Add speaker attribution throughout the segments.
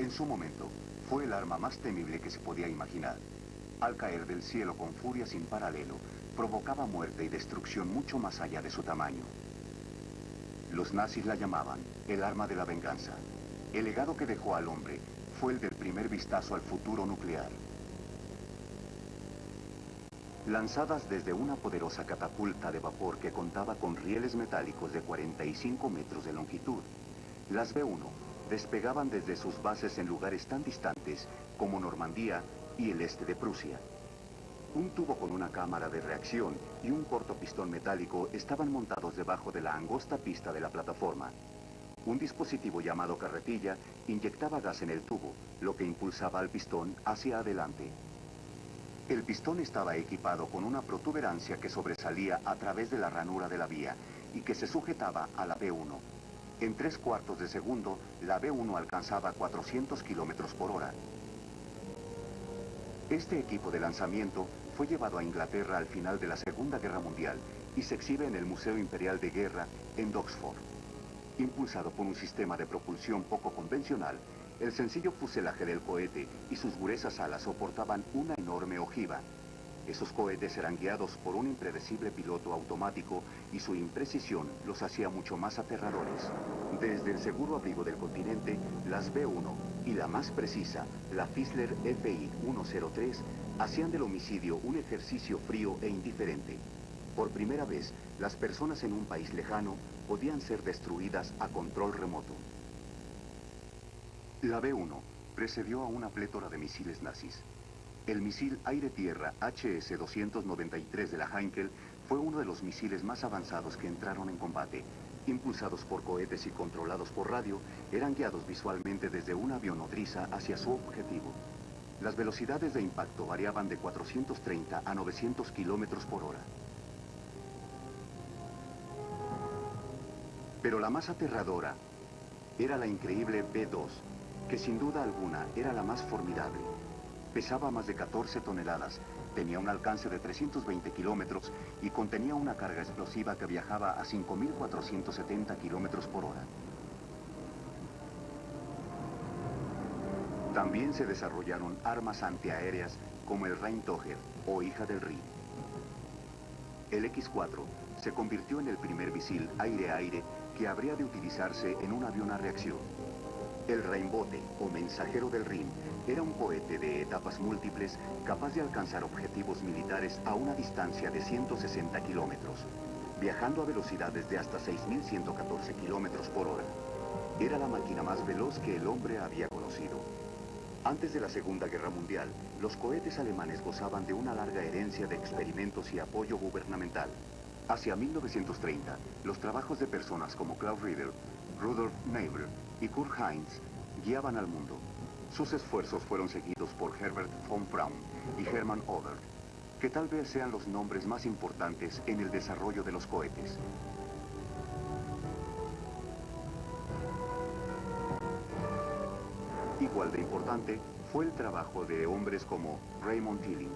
Speaker 1: En su momento, fue el arma más temible que se podía imaginar. Al caer del cielo con furia sin paralelo, provocaba muerte y destrucción mucho más allá de su tamaño. Los nazis la llamaban el arma de la venganza. El legado que dejó al hombre fue el del primer vistazo al futuro nuclear. Lanzadas desde una poderosa catapulta de vapor que contaba con rieles metálicos de 45 metros de longitud, las B-1 despegaban desde sus bases en lugares tan distantes como Normandía y el este de Prusia. Un tubo con una cámara de reacción y un corto pistón metálico estaban montados debajo de la angosta pista de la plataforma. Un dispositivo llamado carretilla inyectaba gas en el tubo, lo que impulsaba al pistón hacia adelante. El pistón estaba equipado con una protuberancia que sobresalía a través de la ranura de la vía y que se sujetaba a la B-1. En 3/4 de segundo, la B-1 alcanzaba 400 kilómetros por hora. Este equipo de lanzamiento fue llevado a Inglaterra al final de la Segunda Guerra Mundial y se exhibe en el Museo Imperial de Guerra en Oxford. Impulsado por un sistema de propulsión poco convencional, el sencillo fuselaje del cohete y sus gruesas alas soportaban una enorme ojiva. Esos cohetes eran guiados por un impredecible piloto automático y su imprecisión los hacía mucho más aterradores. Desde el seguro abrigo del continente, las B-1 y la más precisa, la Fischler FI-103, hacían del homicidio un ejercicio frío e indiferente. Por primera vez, las personas en un país lejano podían ser destruidas a control remoto. La B-1 precedió a una plétora de misiles nazis. El misil aire-tierra HS-293 de la Heinkel fue uno de los misiles más avanzados que entraron en combate. Impulsados por cohetes y controlados por radio, eran guiados visualmente desde un avión nodriza hacia su objetivo. Las velocidades de impacto variaban de 430 a 900 kilómetros por hora. Pero la más aterradora era la increíble B-2, que sin duda alguna era la más formidable. Pesaba más de 14 toneladas, tenía un alcance de 320 kilómetros y contenía una carga explosiva que viajaba a 5.470 kilómetros por hora. También se desarrollaron armas antiaéreas como el Rheintaucher o Hija del Rin. El X-4 se convirtió en el primer misil aire-aire que habría de utilizarse en un avión a reacción. El Rheinbote, o Mensajero del Rin, era un cohete de etapas múltiples capaz de alcanzar objetivos militares a una distancia de 160 kilómetros, viajando a velocidades de hasta 6.114 kilómetros por hora. Era la máquina más veloz que el hombre había conocido. Antes de la Segunda Guerra Mundial, los cohetes alemanes gozaban de una larga herencia de experimentos y apoyo gubernamental. Hacia 1930, los trabajos de personas como Klaus Riedel, Rudolf Neiber y Kurt Heinz guiaban al mundo. Sus esfuerzos fueron seguidos por Herbert von Braun y Hermann Oberth, que tal vez sean los nombres más importantes en el desarrollo de los cohetes. Igual de importante fue el trabajo de hombres como Raymond Tilling.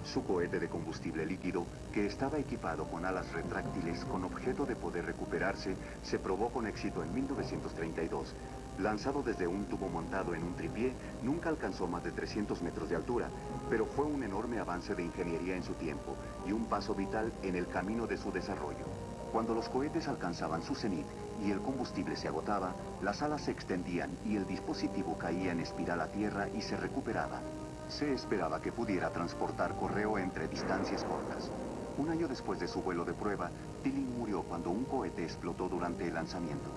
Speaker 1: Su cohete de combustible líquido, que estaba equipado con alas retráctiles con objeto de poder recuperarse, se probó con éxito en 1932. Lanzado desde un tubo montado en un tripié, nunca alcanzó más de 300 metros de altura, pero fue un enorme avance de ingeniería en su tiempo y un paso vital en el camino de su desarrollo. Cuando los cohetes alcanzaban su cenit y el combustible se agotaba, las alas se extendían y el dispositivo caía en espiral a tierra y se recuperaba. Se esperaba que pudiera transportar correo entre distancias cortas. Un año después de su vuelo de prueba, Tilling murió cuando un cohete explotó durante el lanzamiento.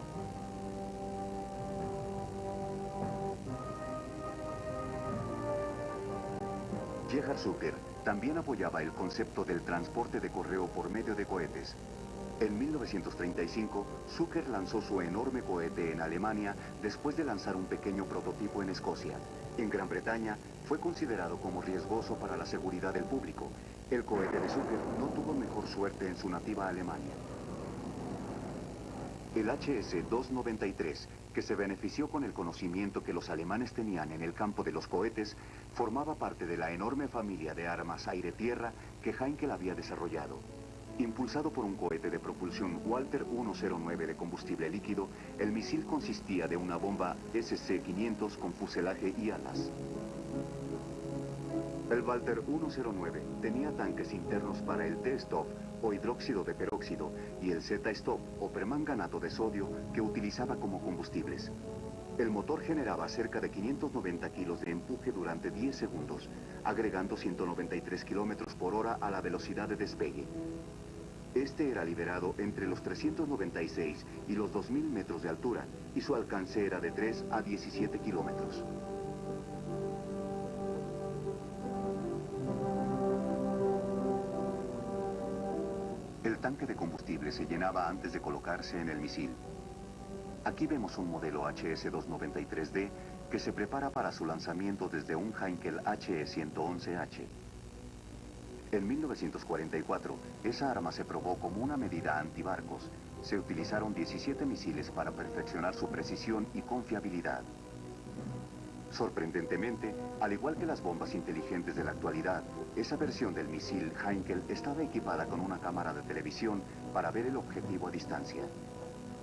Speaker 1: Gerhard Zucker también apoyaba el concepto del transporte de correo por medio de cohetes. En 1935, Zucker lanzó su enorme cohete en Alemania después de lanzar un pequeño prototipo en Escocia. En Gran Bretaña, fue considerado como riesgoso para la seguridad del público. El cohete de Zucker no tuvo mejor suerte en su nativa Alemania. El HS-293, que se benefició con el conocimiento que los alemanes tenían en el campo de los cohetes, formaba parte de la enorme familia de armas aire-tierra que Heinkel había desarrollado. Impulsado por un cohete de propulsión Walter 109 de combustible líquido, el misil consistía de una bomba SC-500 con fuselaje y alas. El Walter 109 tenía tanques internos para el T-Stop o hidróxido de peróxido y el Z-Stop o permanganato de sodio que utilizaba como combustibles. El motor generaba cerca de 590 kilos de empuje durante 10 segundos, agregando 193 kilómetros por hora a la velocidad de despegue. Este era liberado entre los 396 y los 2000 metros de altura y su alcance era de 3 a 17 kilómetros. El tanque de combustible se llenaba antes de colocarse en el misil. Aquí vemos un modelo HS-293D que se prepara para su lanzamiento desde un Heinkel HE-111H. En 1944, esa arma se probó como una medida antibarcos. Se utilizaron 17 misiles para perfeccionar su precisión y confiabilidad. Sorprendentemente, al igual que las bombas inteligentes de la actualidad, esa versión del misil Heinkel estaba equipada con una cámara de televisión para ver el objetivo a distancia.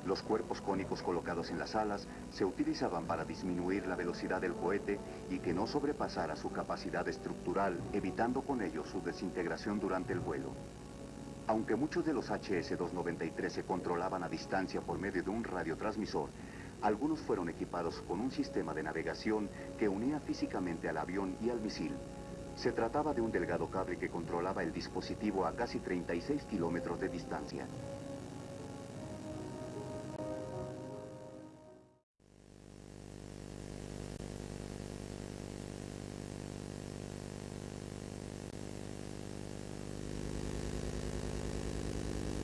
Speaker 1: Los cuerpos cónicos colocados en las alas se utilizaban para disminuir la velocidad del cohete y que no sobrepasara su capacidad estructural, evitando con ello su desintegración durante el vuelo. Aunque muchos de los HS-293 se controlaban a distancia por medio de un radiotransmisor, algunos fueron equipados con un sistema de navegación que unía físicamente al avión y al misil. Se trataba de un delgado cable que controlaba el dispositivo a casi 36 kilómetros de distancia.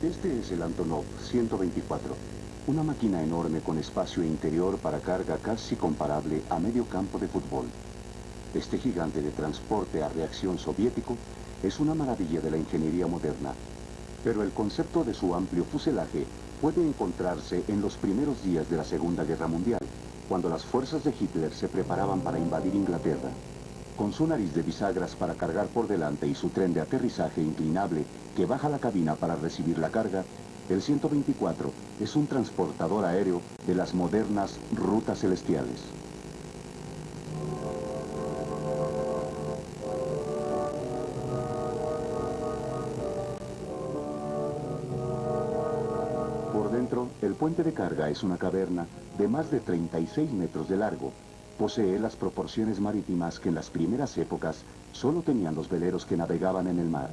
Speaker 1: Este es el Antonov 124, una máquina enorme con espacio interior para carga casi comparable a medio campo de fútbol. Este gigante de transporte a reacción soviético es una maravilla de la ingeniería moderna, pero el concepto de su amplio fuselaje puede encontrarse en los primeros días de la Segunda Guerra Mundial, cuando las fuerzas de Hitler se preparaban para invadir Inglaterra. Con su nariz de bisagras para cargar por delante y su tren de aterrizaje inclinable que baja la cabina para recibir la carga, el 124 es un transportador aéreo de las modernas rutas celestiales. Por dentro, el puente de carga es una caverna de más de 36 metros de largo. Posee las proporciones marítimas que en las primeras épocas solo tenían los veleros que navegaban en el mar.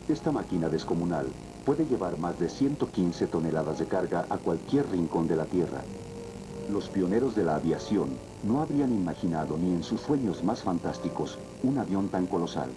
Speaker 1: Esta máquina descomunal puede llevar más de 115 toneladas de carga a cualquier rincón de la Tierra. Los pioneros de la aviación no habrían imaginado ni en sus sueños más fantásticos un avión tan colosal.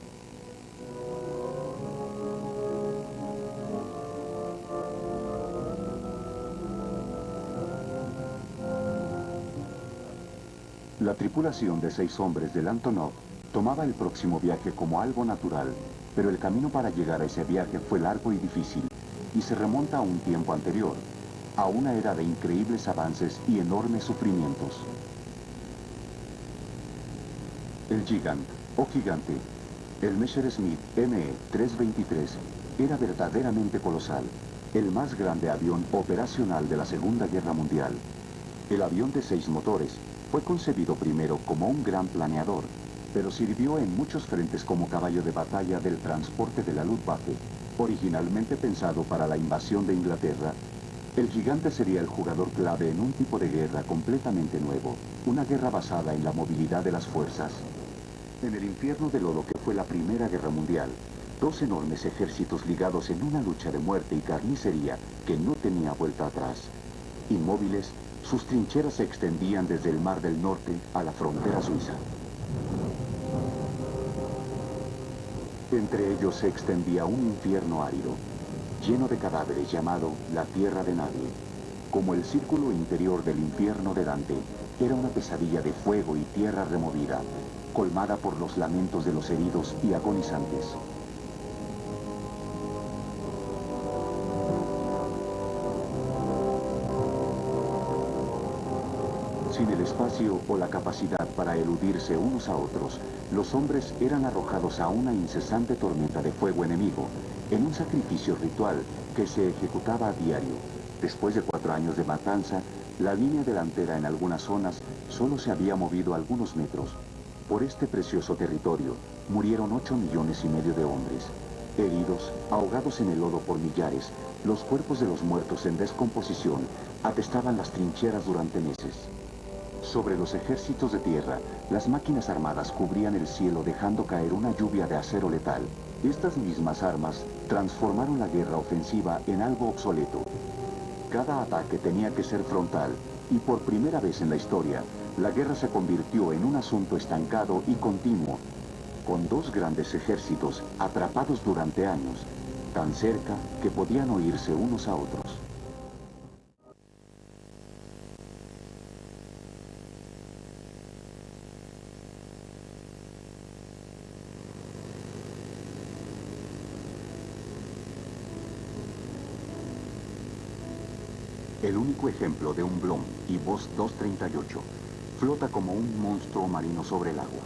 Speaker 1: La tripulación de 6 hombres del Antonov tomaba el próximo viaje como algo natural, pero el camino para llegar a ese viaje fue largo y difícil, y se remonta a un tiempo anterior, a una era de increíbles avances y enormes sufrimientos. El Gigant, o gigante, el Messerschmitt Me-323, era verdaderamente colosal, el más grande avión operacional de la Segunda Guerra Mundial. El avión de 6 motores fue concebido primero como un gran planeador, pero sirvió en muchos frentes como caballo de batalla del transporte de la Luftwaffe. Originalmente pensado para la invasión de Inglaterra, el gigante sería el jugador clave en un tipo de guerra completamente nuevo, una guerra basada en la movilidad de las fuerzas. En el infierno de lodo que fue la Primera Guerra Mundial, 2 enormes ejércitos ligados en una lucha de muerte y carnicería que no tenía vuelta atrás. Inmóviles, sus trincheras se extendían desde el Mar del Norte a la frontera suiza. Entre ellos se extendía un infierno árido, lleno de cadáveres llamado la Tierra de Nadie. Como el círculo interior del infierno de Dante, era una pesadilla de fuego y tierra removida, colmada por los lamentos de los heridos y agonizantes. Sin el espacio o la capacidad para eludirse unos a otros, los hombres eran arrojados a una incesante tormenta de fuego enemigo, en un sacrificio ritual que se ejecutaba a diario. Después de 4 años de matanza, la línea delantera en algunas zonas solo se había movido algunos metros. Por este precioso territorio murieron 8,5 millones de hombres. Heridos, ahogados en el lodo por millares, los cuerpos de los muertos en descomposición atestaban las trincheras durante meses. Sobre los ejércitos de tierra, las máquinas armadas cubrían el cielo dejando caer una lluvia de acero letal. Estas mismas armas transformaron la guerra ofensiva en algo obsoleto. Cada ataque tenía que ser frontal, y por primera vez en la historia, la guerra se convirtió en un asunto estancado y continuo, con 2 grandes ejércitos atrapados durante años, tan cerca que podían oírse unos a otros. El único ejemplo de un Blom y Voss 238 flota como un monstruo marino sobre el agua.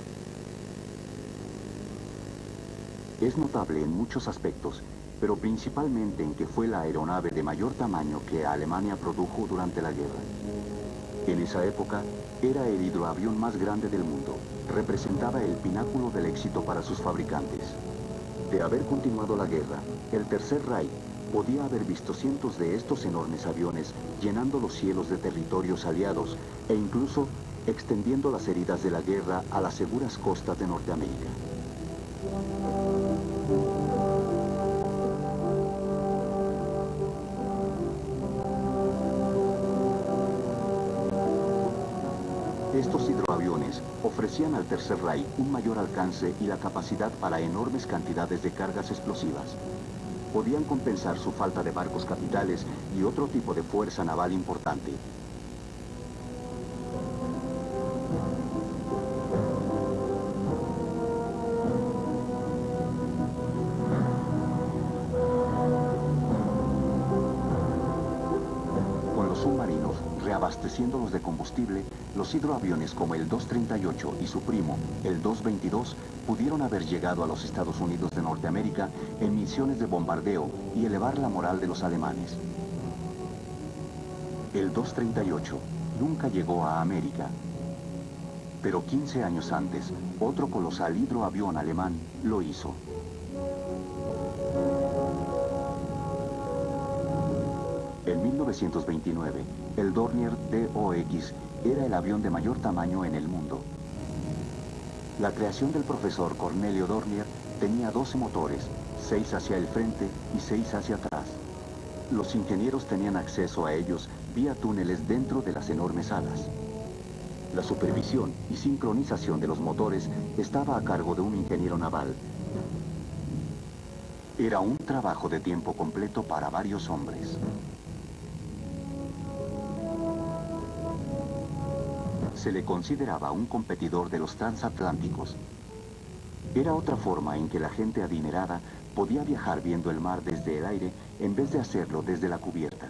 Speaker 1: Es notable en muchos aspectos, pero principalmente en que fue la aeronave de mayor tamaño que Alemania produjo durante la guerra. En esa época, era el hidroavión más grande del mundo. Representaba el pináculo del éxito para sus fabricantes. De haber continuado la guerra, el Tercer Reich podía haber visto cientos de estos enormes aviones llenando los cielos de territorios aliados e incluso extendiendo las heridas de la guerra a las seguras costas de Norteamérica. Estos hidroaviones ofrecían al Tercer Reich un mayor alcance y la capacidad para enormes cantidades de cargas explosivas. Podían compensar su falta de barcos capitales y otro tipo de fuerza naval importante. Con los submarinos reabasteciéndolos de combustible, los hidroaviones como el 238 y su primo, el 222, pudieron haber llegado a los Estados Unidos de Norteamérica en misiones de bombardeo y elevar la moral de los alemanes. El 238 nunca llegó a América, pero 15 años antes, otro colosal hidroavión alemán lo hizo. En 1929, el Dornier DOX era el avión de mayor tamaño en el mundo. La creación del profesor Cornelio Dornier tenía 12 motores, 6 hacia el frente y 6 hacia atrás. Los ingenieros tenían acceso a ellos vía túneles dentro de las enormes alas. La supervisión y sincronización de los motores estaba a cargo de un ingeniero naval. Era un trabajo de tiempo completo para varios hombres. Se le consideraba un competidor de los transatlánticos. Era otra forma en que la gente adinerada podía viajar viendo el mar desde el aire en vez de hacerlo desde la cubierta.